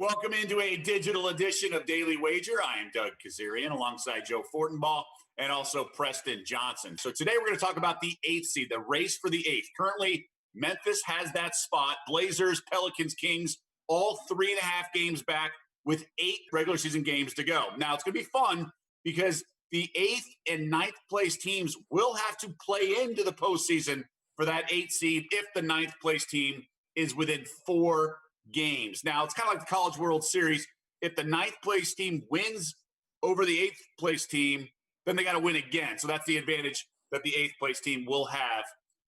Welcome into a digital edition of Daily Wager. I am Doug Kezirian alongside Joe Fortenbaugh and also Preston Johnson. So today we're going to talk about the eighth seed, the race for the eighth. Currently, Memphis has that spot. Blazers, Pelicans, Kings, all 3.5 games back with 8 regular season games to go. Now, it's going to be fun because the 8th and 9th place teams will have to play into the postseason for that 8th seed if the 9th place team is within 4 games. Now, it's kind of like the College World Series. If the 9th place team wins over the 8th place team, then they got to win again. So that's the advantage that the 8th place team will have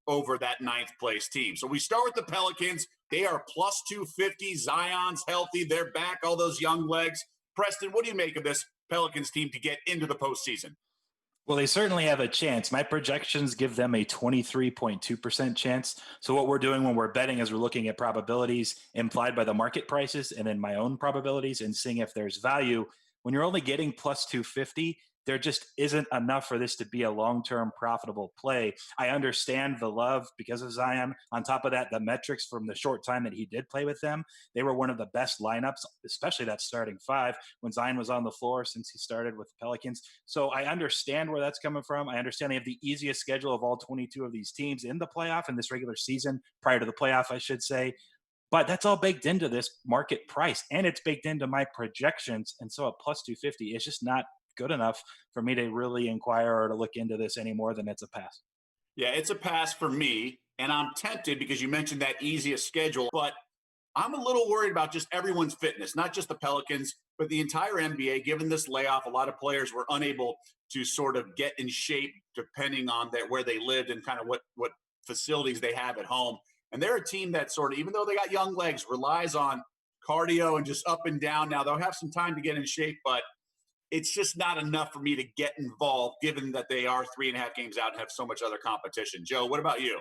over that 9th place team. So we start with the Pelicans. They are plus 250. Zion's healthy. They're back, all those young legs. Preston, what do you make of this Pelicans team to get into the postseason? Well, they certainly have a chance. My projections give them a 23.2% chance. So what we're doing when we're betting is we're looking at probabilities implied by the market prices and then my own probabilities and seeing if there's value. When you're only getting plus 250, there just isn't enough for this to be a long-term profitable play. I understand the love because of Zion. On top of that, the metrics from the short time that he did play with them, they were one of the best lineups, especially that starting 5 when Zion was on the floor since he started with the Pelicans. So I understand where that's coming from. I understand they have the easiest schedule of all 22 of these teams in the playoff in this regular season, prior to the playoff, I should say. But that's all baked into this market price, and it's baked into my projections. And so at plus 250, it's just not good enough for me to really inquire or to look into this any more than it's a pass. Yeah, it's a pass for me, and I'm tempted because you mentioned that easiest schedule, but I'm a little worried about just everyone's fitness, not just the Pelicans, but the entire NBA. Given this layoff, a lot of players were unable to sort of get in shape depending on where they lived and kind of what facilities they have at home. And they're a team that sort of, even though they got young legs, relies on cardio and just up and down. Now, they'll have some time to get in shape, but it's just not enough for me to get involved, given that they are 3.5 games out and have so much other competition. Joe, what about you?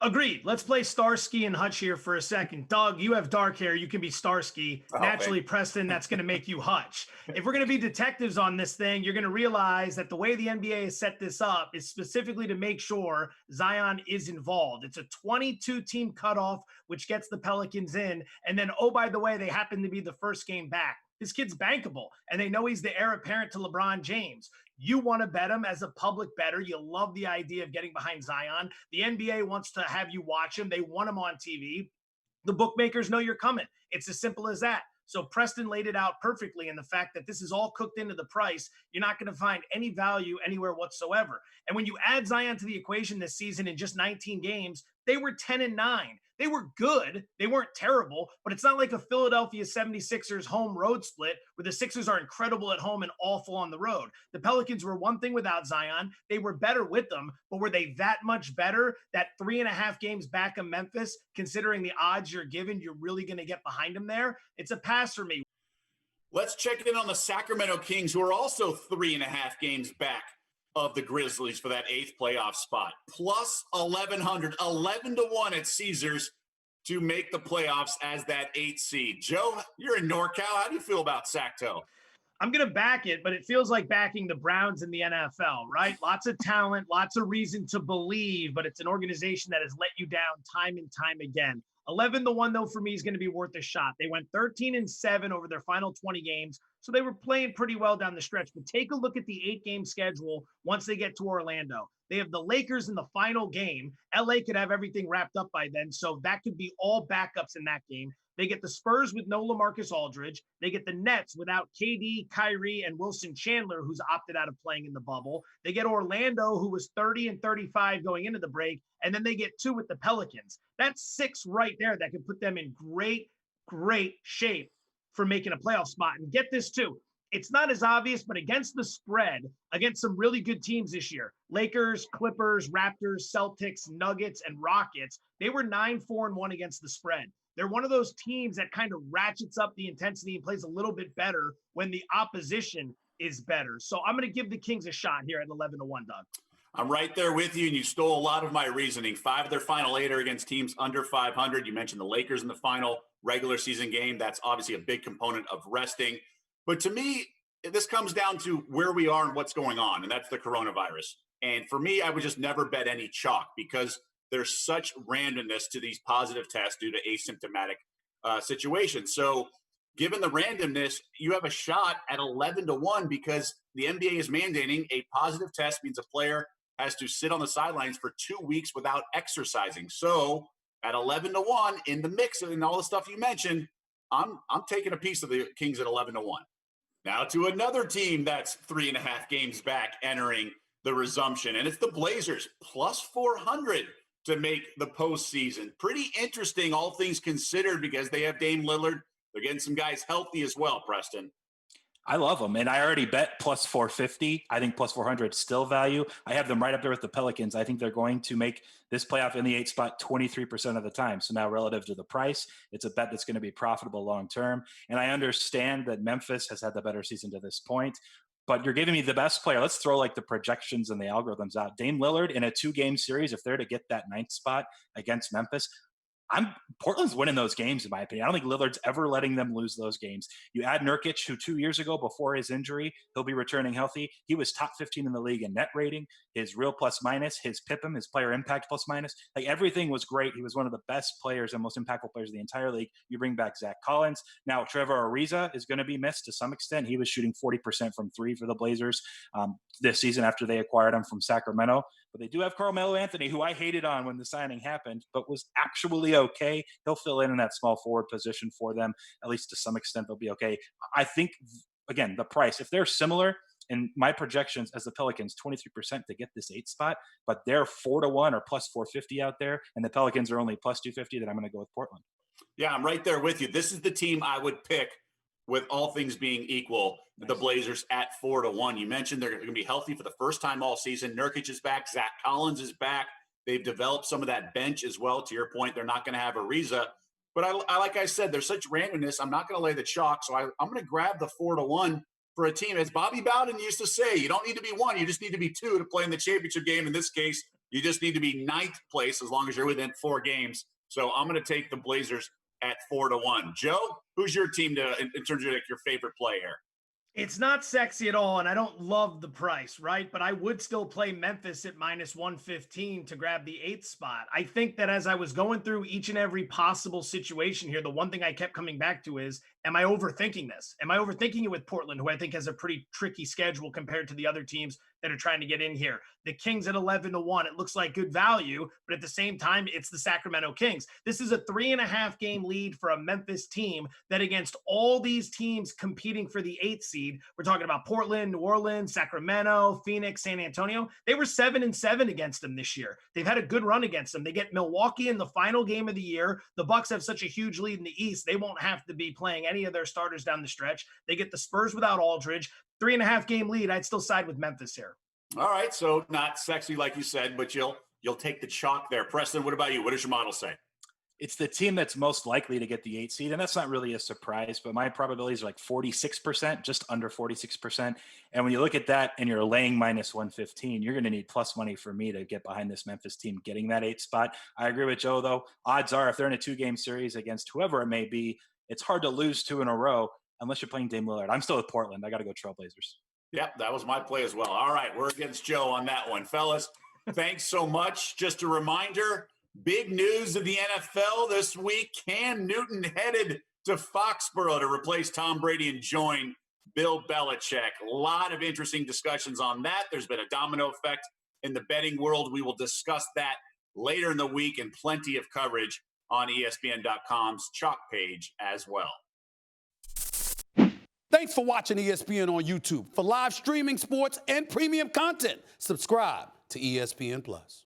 Agreed. Let's play Starsky and Hutch here for a second. Doug, you have dark hair. You can be Starsky. Naturally, baby. Preston, that's going to make you Hutch. If we're going to be detectives on this thing, you're going to realize that the way the NBA has set this up is specifically to make sure Zion is involved. It's a 22-team cutoff, which gets the Pelicans in. And then, oh, by the way, they happen to be the first game back. This kid's bankable, and they know he's the heir apparent to LeBron James. You want to bet him as a public bettor. You love the idea of getting behind Zion. The NBA wants to have you watch him. They want him on TV. The bookmakers know you're coming. It's as simple as that. So Preston laid it out perfectly in the fact that this is all cooked into the price. You're not going to find any value anywhere whatsoever. And when you add Zion to the equation this season in just 19 games, they were 10-9. They were good. They weren't terrible, but it's not like a Philadelphia 76ers home road split where the Sixers are incredible at home and awful on the road. The Pelicans were one thing without Zion. They were better with them, but were they that much better that 3.5 games back of Memphis, considering the odds you're given, you're really going to get behind them there? It's a pass for me. Let's check in on the Sacramento Kings, who are also 3.5 games back of the Grizzlies for that 8th playoff spot. Plus 1,100, 11-1 at Caesars to make the playoffs as that 8th seed. Joe, you're in NorCal. How do you feel about Sacto? I'm going to back it, but it feels like backing the Browns in the NFL, right? Lots of talent, lots of reason to believe, but it's an organization that has let you down time and time again. 11-1, though, for me is going to be worth a shot. They went 13-7 over their final 20 games, so they were playing pretty well down the stretch. But take a look at the 8-game schedule once they get to Orlando. They have the Lakers in the final game. LA could have everything wrapped up by then, so that could be all backups in that game. They get the Spurs with no LaMarcus Aldridge. They get the Nets without KD, Kyrie, and Wilson Chandler, who's opted out of playing in the bubble. They get Orlando, who was 30-35 going into the break, and then they get 2 with the Pelicans. That's 6 right there that could put them in great, great shape for making a playoff spot. And get this too. It's not as obvious, but against the spread, against some really good teams this year, Lakers, Clippers, Raptors, Celtics, Nuggets, and Rockets, they were 9-4-1 against the spread. They're one of those teams that kind of ratchets up the intensity and plays a little bit better when the opposition is better. So I'm going to give the Kings a shot here at 11-1, Doug. I'm right there with you, and you stole a lot of my reasoning. 5 of their final 8 are against teams under 500. You mentioned the Lakers in the final regular season game. That's obviously a big component of resting. But to me, this comes down to where we are and what's going on, and that's the coronavirus. And for me, I would just never bet any chalk because there's such randomness to these positive tests due to asymptomatic situations. So given the randomness, you have a shot at 11-1 because the NBA is mandating a positive test means a player has to sit on the sidelines for 2 weeks without exercising. So at 11-1 in the mix and all the stuff you mentioned, I'm taking a piece of the Kings at 11-1. Now to another team that's 3.5 games back entering the resumption, and it's the Blazers plus 400 to make the postseason. Pretty interesting, all things considered, because they have Dame Lillard. They're getting some guys healthy as well, Preston. I love them, and I already bet plus 450. I think plus 400 still value. I have them right up there with the Pelicans. I think they're going to make this playoff in the 8 spot 23% of the time. So now relative to the price, it's a bet that's going to be profitable long term. And I understand that Memphis has had the better season to this point, but you're giving me the best player. Let's throw like the projections and the algorithms out. Dame Lillard in a 2-game series, if they're to get that 9th spot against Memphis, Portland's winning those games, in my opinion. I don't think Lillard's ever letting them lose those games. You add Nurkic, who 2 years ago, before his injury, he'll be returning healthy. He was top 15 in the league in net rating, his real plus minus, his PIPM, his player impact plus minus. Like everything was great. He was one of the best players and most impactful players in the entire league. You bring back Zach Collins. Now, Trevor Ariza is going to be missed to some extent. He was shooting 40% from 3 for the Blazers this season after they acquired him from Sacramento. But they do have Carmelo Anthony, who I hated on when the signing happened, but was actually okay. He'll fill in that small forward position for them. At least to some extent, they'll be okay. I think, again, the price, if they're similar in my projections as the Pelicans, 23% to get this 8 spot, but they're 4-1 or plus 450 out there, and the Pelicans are only plus 250, then I'm going to go with Portland. Yeah, I'm right there with you. This is the team I would pick with all things being equal. Nice. The Blazers at 4-1. You mentioned they're going to be healthy for the first time all season. Nurkic is back. Zach Collins is back. They've developed some of that bench as well. To your point, they're not going to have Ariza. But I like I said, there's such randomness. I'm not going to lay the chalk. So I'm going to grab the 4-1 for a team. As Bobby Bowden used to say, you don't need to be 1. You just need to be 2 to play in the championship game. In this case, you just need to be 9th place as long as you're within 4 games. So I'm going to take the Blazers at 4-1. Joe, who's your team in terms of like your favorite player? It's not sexy at all, and I don't love the price, right? But I would still play Memphis at minus 115 to grab the 8th spot. I think that as I was going through each and every possible situation here, the one thing I kept coming back to is, am I overthinking this? Am I overthinking it with Portland, who I think has a pretty tricky schedule compared to the other teams that are trying to get in here? The Kings at 11-1. It looks like good value, but at the same time, it's the Sacramento Kings. This is a 3.5 game lead for a Memphis team that against all these teams competing for the 8th seed, we're talking about Portland, New Orleans, Sacramento, Phoenix, San Antonio. They were 7-7 against them this year. They've had a good run against them. They get Milwaukee in the final game of the year. The Bucks have such a huge lead in the East. They won't have to be playing any of their starters down the stretch. They get the Spurs without Aldridge. 3.5 game lead. I'd still side with Memphis here. All right, so not sexy like you said, but you'll take the chalk there. Preston, what about you? What does your model say? It's the team that's most likely to get the 8 seed, and that's not really a surprise, but my probabilities are like 46%, just under 46%. And when you look at that and you're laying minus 115, you're going to need plus money for me to get behind this Memphis team getting that 8 spot. I agree with Joe, though. Odds are if they're in a 2-game series against whoever it may be, it's hard to lose 2 in a row unless you're playing Dame Lillard. I'm still with Portland. I got to go Trailblazers. Yep, that was my play as well. All right, we're against Joe on that one. Fellas, thanks so much. Just a reminder, big news of the NFL this week. Cam Newton headed to Foxborough to replace Tom Brady and join Bill Belichick. A lot of interesting discussions on that. There's been a domino effect in the betting world. We will discuss that later in the week and plenty of coverage on ESPN.com's Chalk page as well. Thanks for watching ESPN on YouTube. For live streaming, sports, and premium content, subscribe to ESPN+.